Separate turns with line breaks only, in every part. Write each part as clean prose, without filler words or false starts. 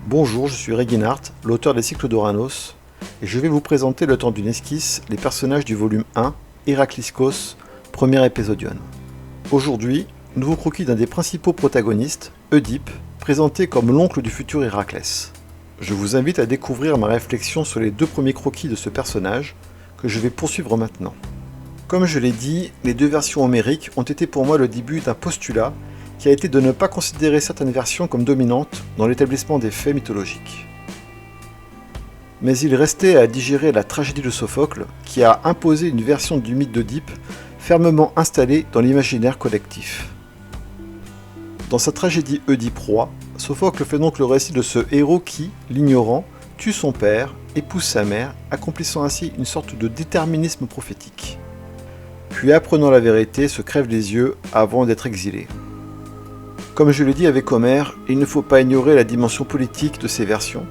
Bonjour, je suis Reginart, l'auteur des cycles d'Oranos, et je vais vous présenter le temps d'une esquisse les personnages du volume 1, Hérakliskos, premier épisodion. Aujourd'hui, nouveau croquis d'un des principaux protagonistes, Oedipe, présenté comme l'oncle du futur Héraclès. Je vous invite à découvrir ma réflexion sur les deux premiers croquis de ce personnage, que je vais poursuivre maintenant. Comme je l'ai dit, les deux versions homériques ont été pour moi le début d'un postulat qui a été de ne pas considérer certaines versions comme dominantes dans l'établissement des faits mythologiques. Mais il restait à digérer la tragédie de Sophocle, qui a imposé une version du mythe d'Oedipe fermement installée dans l'imaginaire collectif. Dans sa tragédie Oedipe roi, Sophocle fait donc le récit de ce héros qui, l'ignorant, tue son père, épouse sa mère, accomplissant ainsi une sorte de déterminisme prophétique. Puis apprenant la vérité, se crève les yeux avant d'être exilé. Comme je l'ai dit avec Homère, il ne faut pas ignorer la dimension politique de ces versions,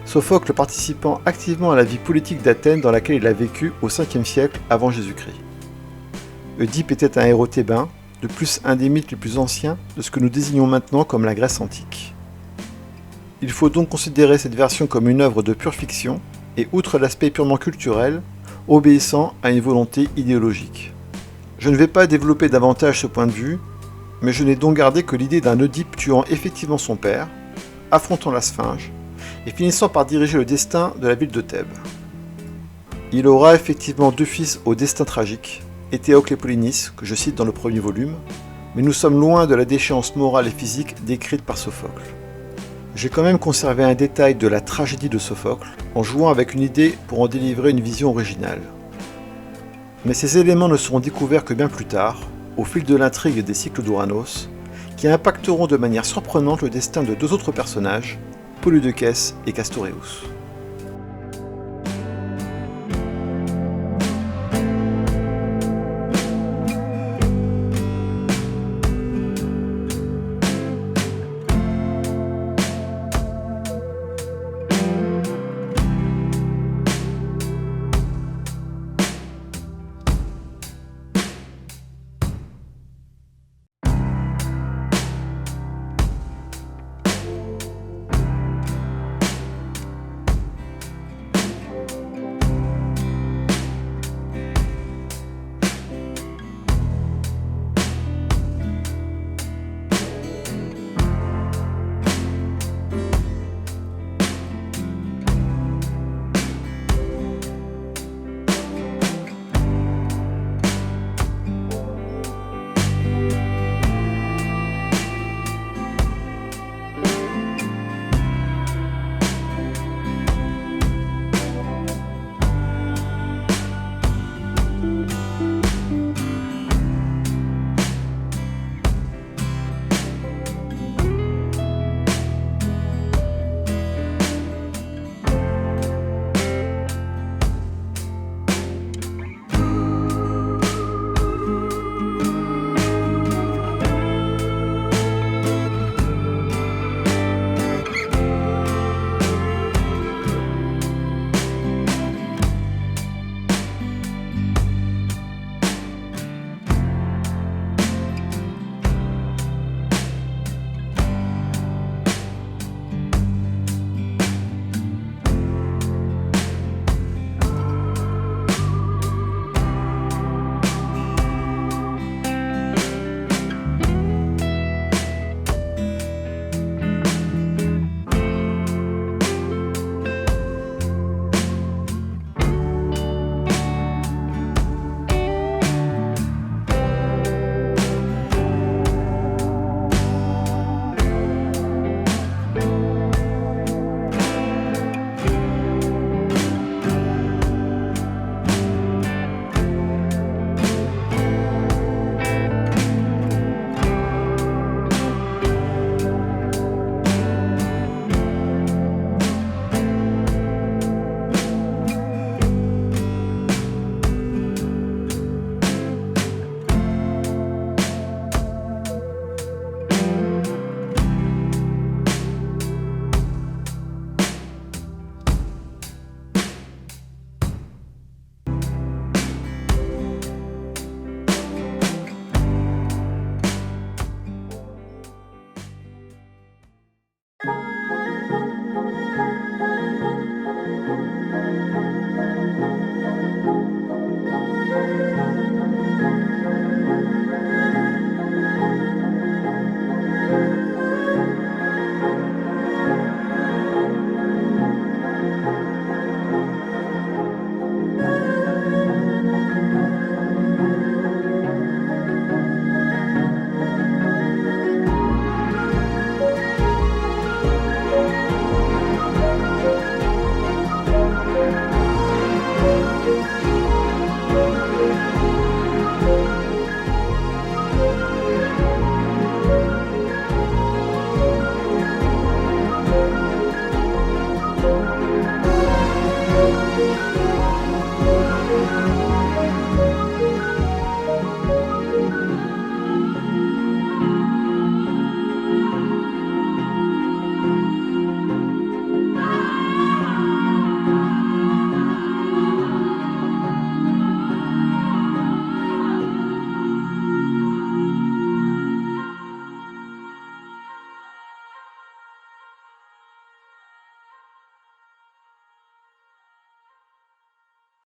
Sophocle participant activement à la vie politique d'Athènes dans laquelle il a vécu au 5e siècle avant Jésus-Christ. Oedipe était un héros thébain, de plus un des mythes les plus anciens de ce que nous désignons maintenant comme la Grèce antique. Il faut donc considérer cette version comme une œuvre de pure fiction, et outre l'aspect purement culturel, obéissant à une volonté idéologique. Je ne vais pas développer davantage ce point de vue, mais je n'ai donc gardé que l'idée d'un Oedipe tuant effectivement son père, affrontant la Sphinge, et finissant par diriger le destin de la ville de Thèbes. Il aura effectivement deux fils au destin tragique, Éthéocle et Polynice, que je cite dans le premier volume, mais nous sommes loin de la déchéance morale et physique décrite par Sophocle. J'ai quand même conservé un détail de la tragédie de Sophocle, en jouant avec une idée pour en délivrer une vision originale. Mais ces éléments ne seront découverts que bien plus tard, au fil de l'intrigue des cycles d'Ouranos, qui impacteront de manière surprenante le destin de deux autres personnages, Polydeucès et Castoreus.